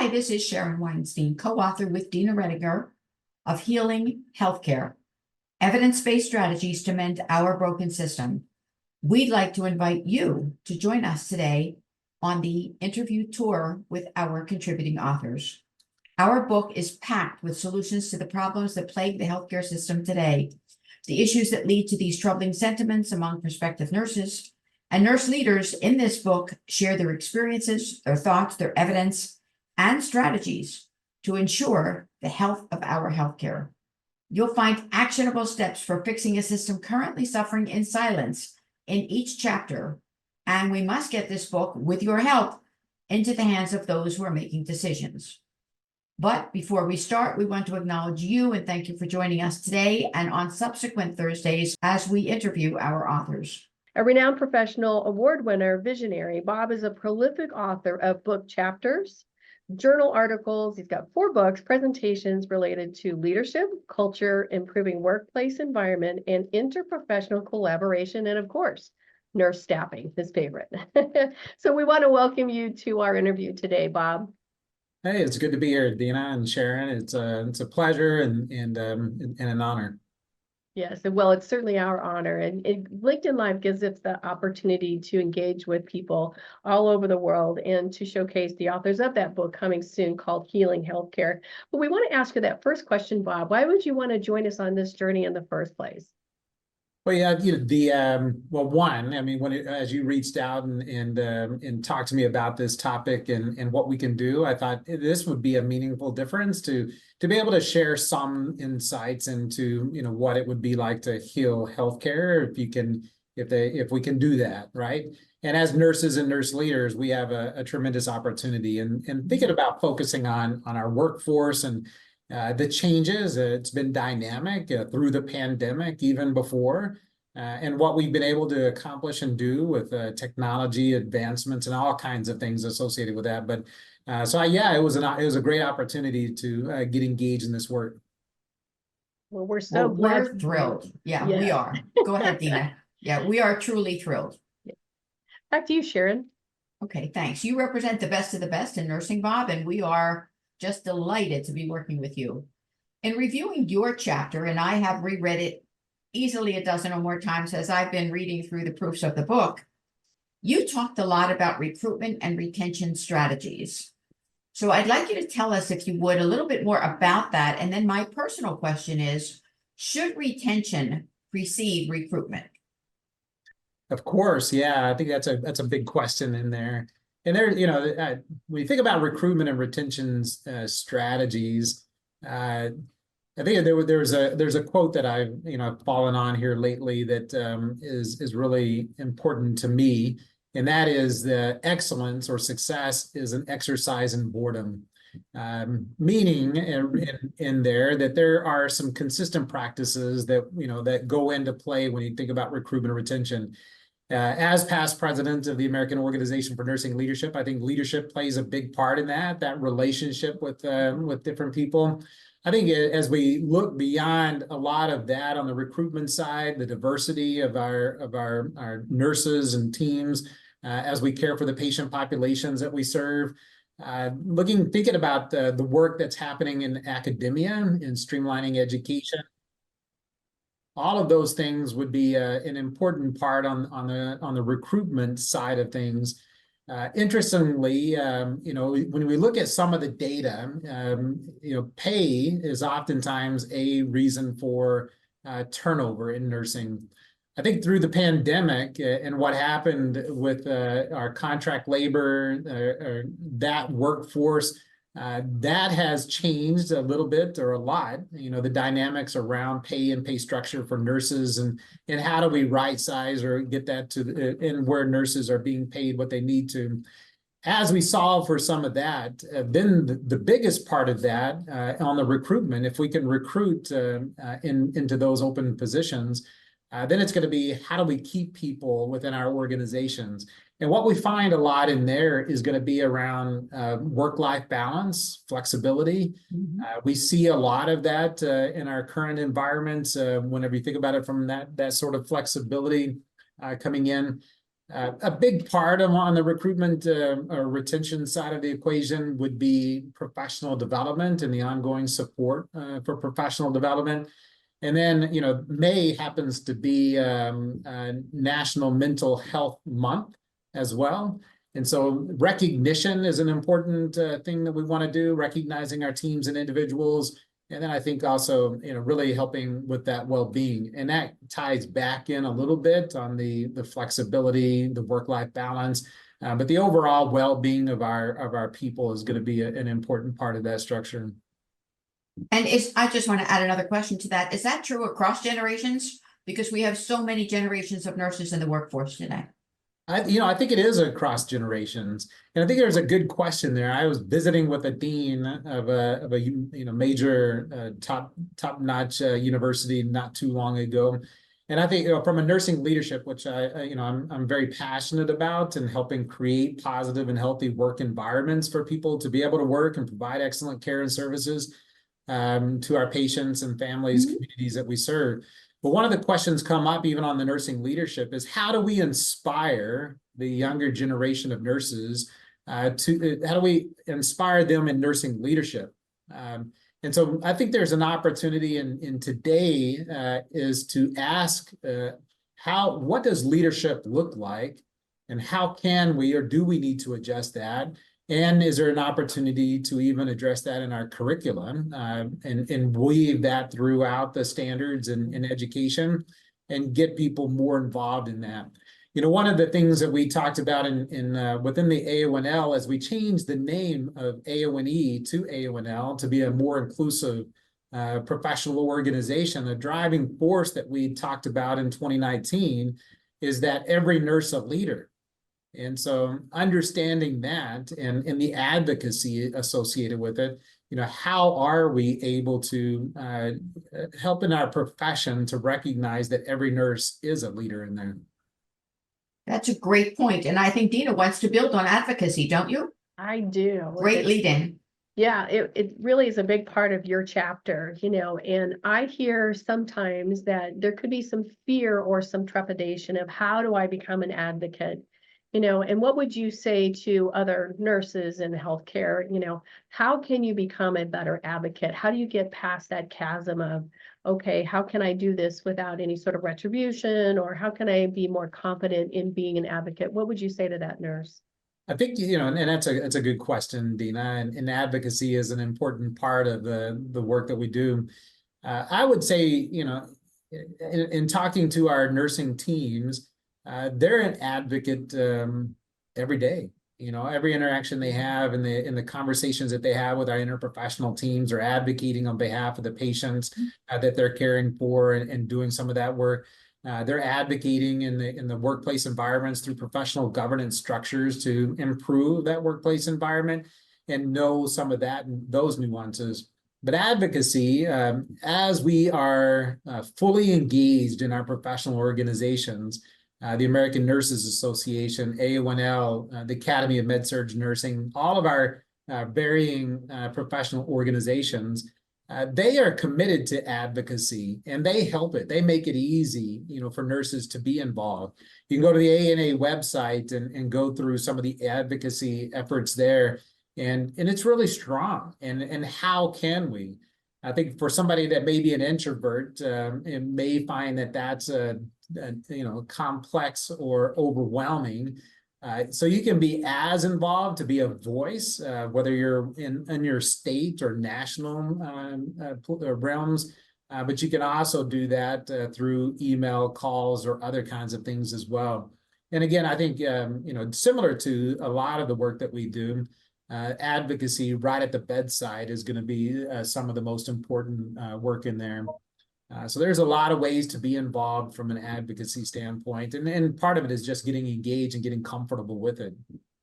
Hi, this is Sharon Weinstein, co-author with Dina Rediger of Healing Healthcare, Evidence-Based Strategies to Mend Our Broken System. We'd like to invite you to join us today on the interview tour with our contributing authors. Our book is packed with solutions to the problems that plague the healthcare system today, the issues that lead to these troubling sentiments among prospective nurses, and nurse leaders in this book share their experiences, their thoughts, their evidence, and strategies to ensure the health of our healthcare. You'll find actionable steps for fixing a system currently suffering in silence in each chapter, and we must get this book, with your help, into the hands of those who are making decisions. But before we start, we want to acknowledge you and thank you for joining us today and on subsequent Thursdays as we interview our authors. A renowned professional award winner, visionary, Bob is a prolific author of book chapters, journal articles. He's got 4 books, presentations related to leadership, culture, improving workplace environment, and interprofessional collaboration, and of course, nurse staffing, his favorite. So we want to welcome you to our interview today, Bob. Hey, it's good to be here, Dina and Sharon. It's a pleasure and an honor. Yes, well, it's certainly our honor, and LinkedIn Live gives us the opportunity to engage with people all over the world and to showcase the authors of that book coming soon called Healing Healthcare. But we want to ask you that first question, Bob. Why would you want to join us on this journey in the first place? Well, yeah, one, I mean, as you reached out and talked to me about this topic and what we can do, I thought this would be a meaningful difference to be able to share some insights into what it would be like to heal healthcare if we can do that, right? And as nurses and nurse leaders, we have a tremendous opportunity and thinking about focusing on our workforce and the changes. It's been dynamic through the pandemic, even before, and what we've been able to accomplish and do with technology advancements and all kinds of things associated with that. But it was a great opportunity to get engaged in this work. Well, we're so blessed. We're thrilled. Yeah, we are. Go ahead, Dina. Yeah, we are truly thrilled. Back to you, Sharon. Okay, thanks. You represent the best of the best in nursing, Bob, and we are just delighted to be working with you. In reviewing your chapter, and I have reread it easily a dozen or more times as I've been reading through the proofs of the book, you talked a lot about recruitment and retention strategies. So I'd like you to tell us, if you would, a little bit more about that. And then my personal question is, should retention precede recruitment? Of course, yeah, I think that's a big question in there. And there, when you think about recruitment and retention strategies, I think there's a quote that I've fallen on here lately that is really important to me, and that is that excellence or success is an exercise in boredom. Meaning in there that there are some consistent practices that go into play when you think about recruitment and retention. As past president of the American Organization for Nursing Leadership, I think leadership plays a big part in that relationship with different people. I think as we look beyond a lot of that on the recruitment side, the diversity of our nurses and teams as we care for the patient populations that we serve, thinking about the work that's happening in academia and streamlining education. All of those things would be an important part on the recruitment side of things. Interestingly, when we look at some of the data, pay is oftentimes a reason for turnover in nursing. I think through the pandemic and what happened with our contract labor, that workforce, that has changed a little bit or a lot, the dynamics around pay and pay structure for nurses and how do we right size or get that to where nurses are being paid what they need to. As we solve for some of that, then the biggest part of that on the recruitment, if we can recruit into those open positions, then it's going to be how do we keep people within our organizations. And what we find a lot in there is going to be around work-life balance, flexibility. We see a lot of that in our current environments whenever you think about it from that sort of flexibility coming in. A big part on the recruitment or retention side of the equation would be professional development and the ongoing support for professional development. And then, May happens to be National Mental Health Month as well. And so recognition is an important thing that we want to do, recognizing our teams and individuals. And then I think also, really helping with that well-being. And that ties back in a little bit on the flexibility, the work-life balance. But the overall well-being of our people is going to be an important part of that structure. And I just want to add another question to that. Is that true across generations? Because we have so many generations of nurses in the workforce today. I think it is across generations, and I think there's a good question there. I was visiting with a dean of a major top-notch university not too long ago, and I think from a nursing leadership, which I'm very passionate about, and helping create positive and healthy work environments for people to be able to work and provide excellent care and services to our patients and families, communities that we serve. But one of the questions come up even on the nursing leadership is, how do we inspire the younger generation of nurses how do we inspire them in nursing leadership? And so I think there's an opportunity in today is to ask what does leadership look like, and how can we or do we need to adjust that? And is there an opportunity to even address that in our curriculum and weave that throughout the standards and education and get people more involved in that? One of the things that we talked about within the AONL as we changed the name of AONE to AONL to be a more inclusive professional organization, the driving force that we talked about in 2019 is that every nurse a leader. And so understanding that and the advocacy associated with it, how are we able to help in our profession to recognize that every nurse is a leader in there? That's a great point. And I think Dina wants to build on advocacy, don't you? I do. Great lead in. Yeah, it really is a big part of your chapter, and I hear sometimes that there could be some fear or some trepidation of, how do I become an advocate? And what would you say to other nurses in healthcare? How can you become a better advocate? How do you get past that chasm of, okay, how can I do this without any sort of retribution, or how can I be more confident in being an advocate? What would you say to that nurse? I think, and that's a good question, Dina, and advocacy is an important part of the work that we do. I would say, in talking to our nursing teams, they're an advocate every day. Every interaction they have in the conversations that they have with our interprofessional teams, are advocating on behalf of the patients that they're caring for and doing some of that work. They're advocating in the workplace environments through professional governance structures to improve that workplace environment and know some of that and those nuances. But advocacy, as we are fully engaged in our professional organizations, the American Nurses Association, AONL, the Academy of Med-Surg Nursing, all of our varying professional organizations, they are committed to advocacy, and they help it. They make it easy, for nurses to be involved. You can go to the ANA website and go through some of the advocacy efforts there, and it's really strong. And how can we? I think for somebody that may be an introvert, it may find that that's complex or overwhelming. So you can be as involved to be a voice, whether you're in your state or national realms, but you can also do that through email, calls, or other kinds of things as well. And again, I think, similar to a lot of the work that we do, advocacy right at the bedside is going to be some of the most important work in there. So there's a lot of ways to be involved from an advocacy standpoint. And part of it is just getting engaged and getting comfortable with it.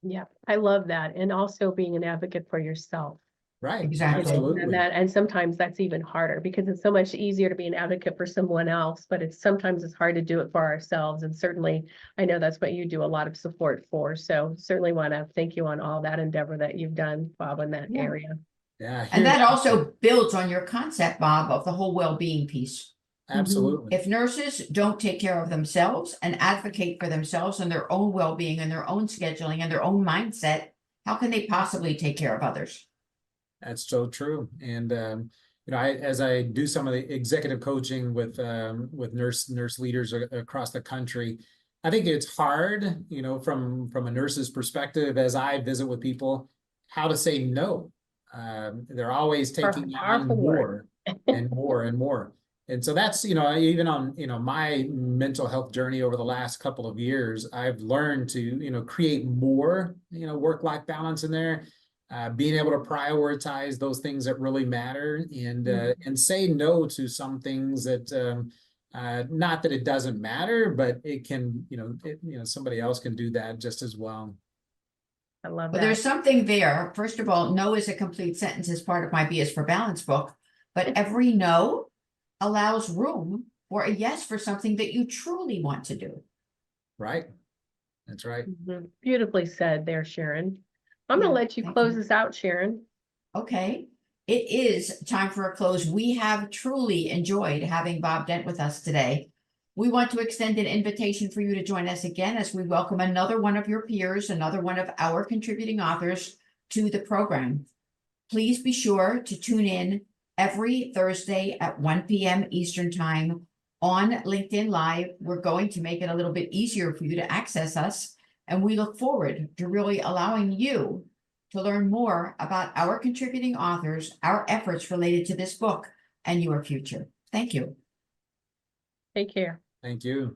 Yeah, I love that. And also being an advocate for yourself. Right. Exactly. Absolutely. And sometimes that's even harder, because it's so much easier to be an advocate for someone else, but sometimes it's hard to do it for ourselves. And certainly I know that's what you do a lot of support for. So certainly want to thank you on all that endeavor that you've done, Bob, in that area. Yeah. And that also builds on your concept, Bob, of the whole well-being piece. Absolutely. If nurses don't take care of themselves and advocate for themselves and their own well-being and their own scheduling and their own mindset, how can they possibly take care of others? That's so true. And as I do some of the executive coaching with nurse leaders across the country, I think it's hard, from a nurse's perspective, as I visit with people, how to say no. They're always taking on Powerful word. more and more and more. And so that's, even on, my mental health journey over the last couple of years, I've learned to, create more, work-life balance in there, being able to prioritize those things that really matter, and say no to some things that, not that it doesn't matter, but it can, somebody else can do that just as well. I love But that. there's something there. First of all, no is a complete sentence as part of my B is for Balance book, but every no allows room for a yes for something that you truly want to do. Right. That's right. Beautifully said there, Sharon. I'm going to let you thank close you. this out, Sharon. Okay, it is time for a close. We have truly enjoyed having Bob Dent with us today. We want to extend an invitation for you to join us again as we welcome another one of your peers, another one of our contributing authors to the program. Please be sure to tune in every Thursday at 1 p.m. Eastern Time on LinkedIn Live. We're going to make it a little bit easier for you to access us, and we look forward to really allowing you to learn more about our contributing authors, our efforts related to this book, and your future. Thank you. Take care. Thank you.